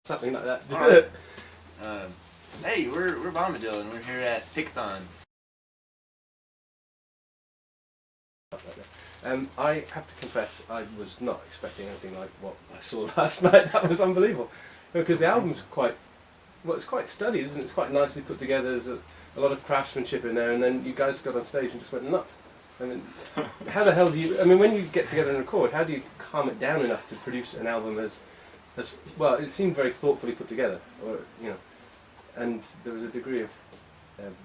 Something like that. Right. Hey, we're Bombadil and we're here at Pickathon. I have to confess, I was not expecting anything like what I saw last night. That was unbelievable, because the album's quite, well, it's quite studied, isn't it? It's quite nicely put together. There's a lot of craftsmanship in there, and then you guys got on stage and just went nuts. I mean, how the hell do you? I mean, when you get together and record, how do you calm it down enough to produce an album as well? It seemed very thoughtfully put together, or you know, and there was a degree of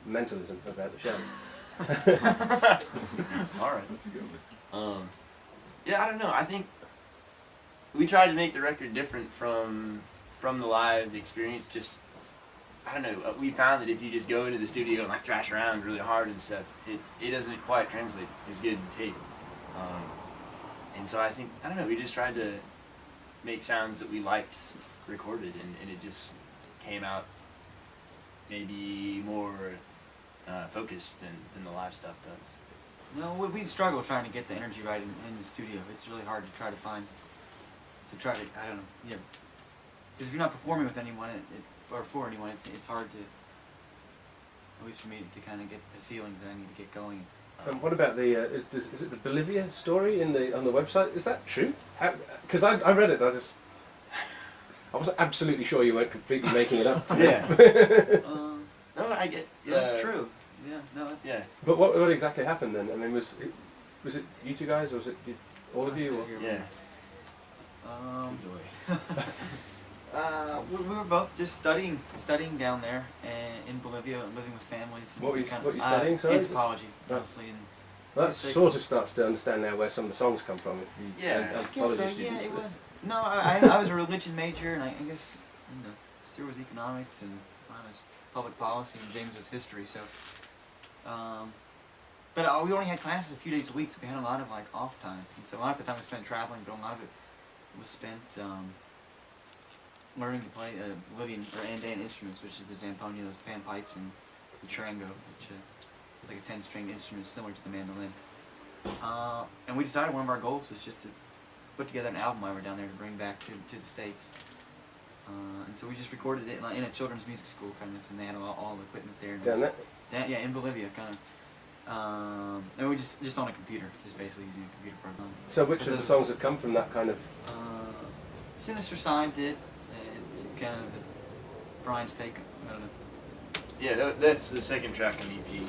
mentalism about the show. Alright, that's a good one. Yeah, I don't know. I think we tried to make the record different from the live experience. Just, I don't know. We found that if you just go into the studio and like thrash around really hard and stuff, it doesn't quite translate as good in tape. And so I think, I don't know, we just tried to make sounds that we liked recorded, and it just came out maybe more focused than the live stuff does. No, we struggle trying to get the energy right in the studio. It's really hard to try to find, I don't know, yeah. Because if you're not performing with anyone, or for anyone, it's hard to, at least for me, to kind of get the feelings that I need to get going. What about the, is it the Bolivia story on the website? Is that true? Because I read it, I was absolutely sure you weren't completely making it up. Yeah. No, I get. That's true. Yeah. No. Yeah. But what exactly happened then? I mean, was it you two guys, or was it all of you? Or? Yeah. We were both just studying down there in Bolivia, living with families. What were you studying? Sorry. Anthropology, mostly. That sort of starts to understand now where some of the songs come from. If you, I guess so. Yeah, it was. No, I was a religion major, and I guess Stuart was economics, and I was public policy, and James was history. So, but we only had classes a few days a week, so we had a lot of like off time. And so a lot of the time we spent traveling, but a lot of it was spent learning to play Bolivian or Andean instruments, which is the zampoña, those panpipes, and the charango, which is like a 10-string instrument similar to the mandolin. And we decided one of our goals was just to put together an album while we were down there to bring back to the States. And so we just recorded it in a children's music school, kind of, and they had all the equipment there. Down there? Yeah, in Bolivia, kind of. And we just on a computer, just basically using a computer program. So which of the songs have come from that kind of? Sinister Side did, kind of Brian's take. I don't know. Yeah, that's the second track on the EP.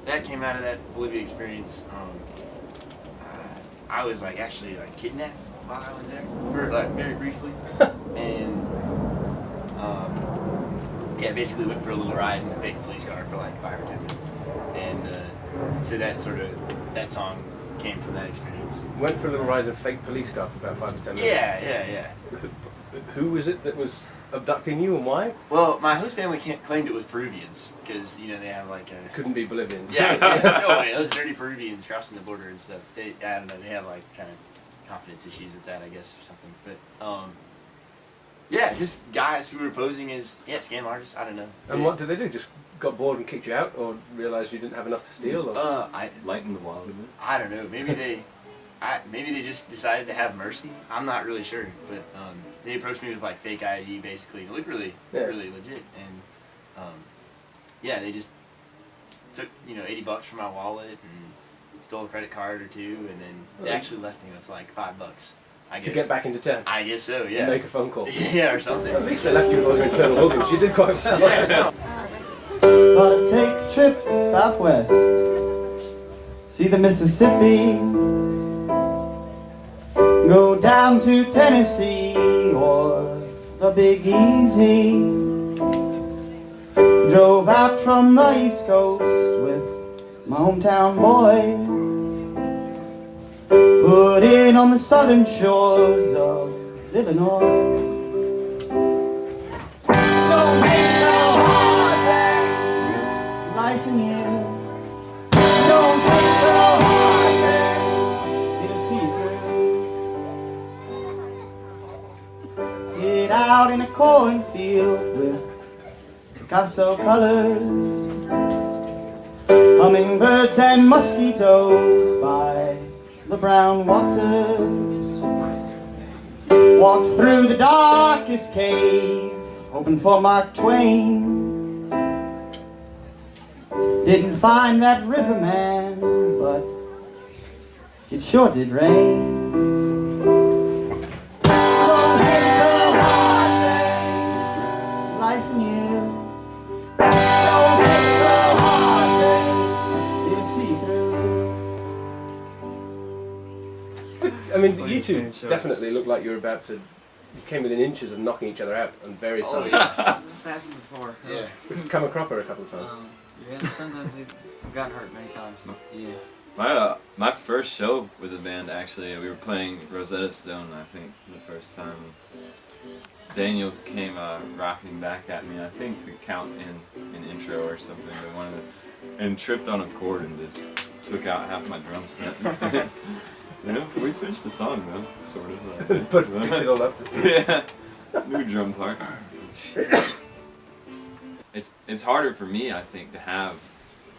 That came out of that Bolivia experience. I was actually kidnapped while I was there, for very briefly, and yeah, basically went for a little ride in a fake police car for 5 or 10 minutes, and so that song came from that experience. Went for a little ride in a fake police car for about 5 or 10 minutes. Yeah. Who was it that was abducting you, and why? Well, my host family claimed it was Peruvians, because they have couldn't be Bolivians. Yeah, no way. Those dirty Peruvians crossing the border and stuff. I don't know. They have kind of confidence issues with that, I guess, or something. But yeah, just guys who were posing as scam artists. I don't know. And what did they do? Just got bored and kicked you out, or realised you didn't have enough to steal? Or? Lighten the wild a bit. I don't know. Maybe they just decided to have mercy. I'm not really sure, but they approached me with fake ID, basically. It looked really legit, and yeah, they just took $80 from my wallet and stole a credit card or two, and then they actually left me with $5. I guess. To get back into town? I guess so, yeah. And make a phone call? Yeah, or something. At least they left you for your internal organs. You did quite well. Yeah, But take a trip out west, see the Mississippi, go down to Tennessee or the Big Easy. Drove out from the East Coast with my hometown boy, put in on the southern shores of Illinois. Don't make so hard, man, life in here. Don't take so hard, man, it'll see through. Get out in a cornfield with Picasso colors, hummingbirds and mosquitoes by the brown waters. Walk through the darkest cave hoping for Mark Twain. Didn't find that riverman, but it sure did rain. Don't hate the hard thing, life and you. Don't hate the hard thing, it'll see you through. I mean, Well, you you've two seen shows. definitely look like you were about to. You came within inches of knocking each other out on various Oh, songs. It's happened before. Yeah. We've come a cropper a couple of times. Yeah, sometimes we've gotten hurt many times. Yeah. My first show with the band, actually, we were playing Rosetta Stone, I think, the first time. Daniel came rocking back at me, I think, to count in an intro or something, but and tripped on a chord and just took out half my drum set. You know, we finished the song though, sort of. But fix it all up. Yeah, new drum part. It's harder for me, I think, to have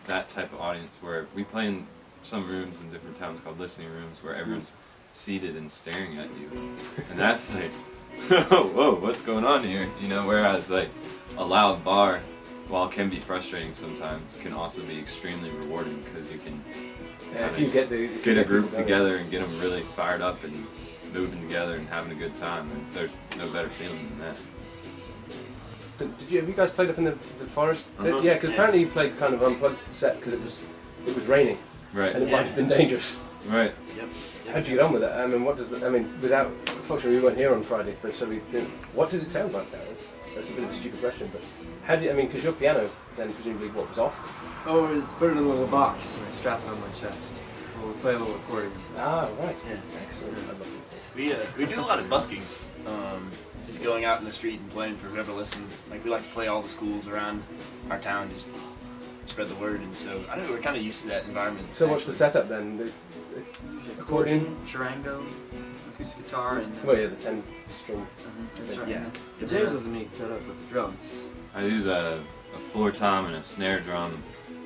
that type of audience where we play in some rooms in different towns called listening rooms where everyone's seated and staring at you, and that's like, whoa, what's going on here? You know, whereas like a loud bar, while it can be frustrating sometimes, can also be extremely rewarding because you can If you get a group together and get them really fired up and moving together and having a good time, and there's no better feeling than that. Have you guys played up in the forest? Uh-huh. Yeah, because apparently you played kind of unplugged set because it was raining Right. and it might have been dangerous. Right. Yep. How'd you get on with it? I mean, without, unfortunately we weren't here on Friday, so we didn't. What did it sound like, Darren? That's a bit of a stupid question, but how did because your piano then presumably was off? Oh, I just put it in a little box and I strapped it on my chest. We'll play a little accordion. Ah, right. Yeah. Excellent. I love We do a lot of busking. Just going out in the street and playing for whoever listens. Like we like to play all the schools around our town, just spread the word. And so I don't know, we're kind of used to that environment. So what's the setup then? The accordion? Charango, acoustic guitar, and Well, yeah, the 10-string. that's right. Yeah. James has a neat setup with the drums. I use a floor tom and a snare drum.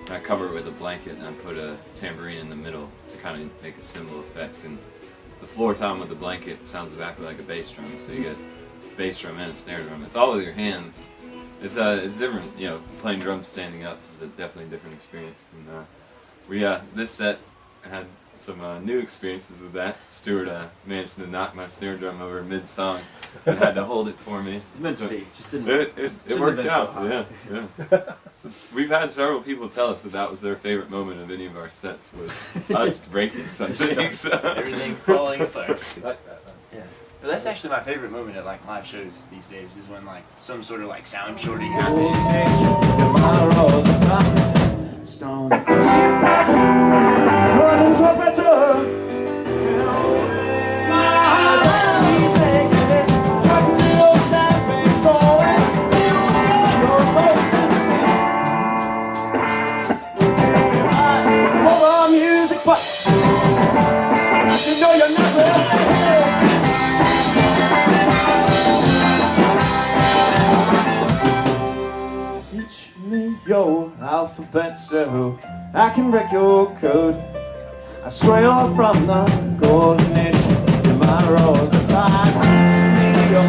And I cover it with a blanket and I put a tambourine in the middle to kind of make a cymbal effect. And the floor tom with the blanket sounds exactly like a bass drum, so you get a bass drum and a snare drum. It's all with your hands. It's different, you know. Playing drums standing up is definitely a different experience. And this set had some new experiences with that. Stuart managed to knock my snare drum over mid-song and had to hold it for me. It's meant to be. Just didn't. It Shouldn't worked have been out, so high. yeah. So we've had several people tell us that was their favorite moment of any of our sets, was us breaking something. So. Everything falling apart. I like that. Yeah. But that's actually my favorite moment at like live shows these days, is when like some sort of like sound shorting happens. Stone. Run interpreter. Teach me your alphabet so I can break your code. I swear you're from the golden age. Tomorrow's the time. Teach me your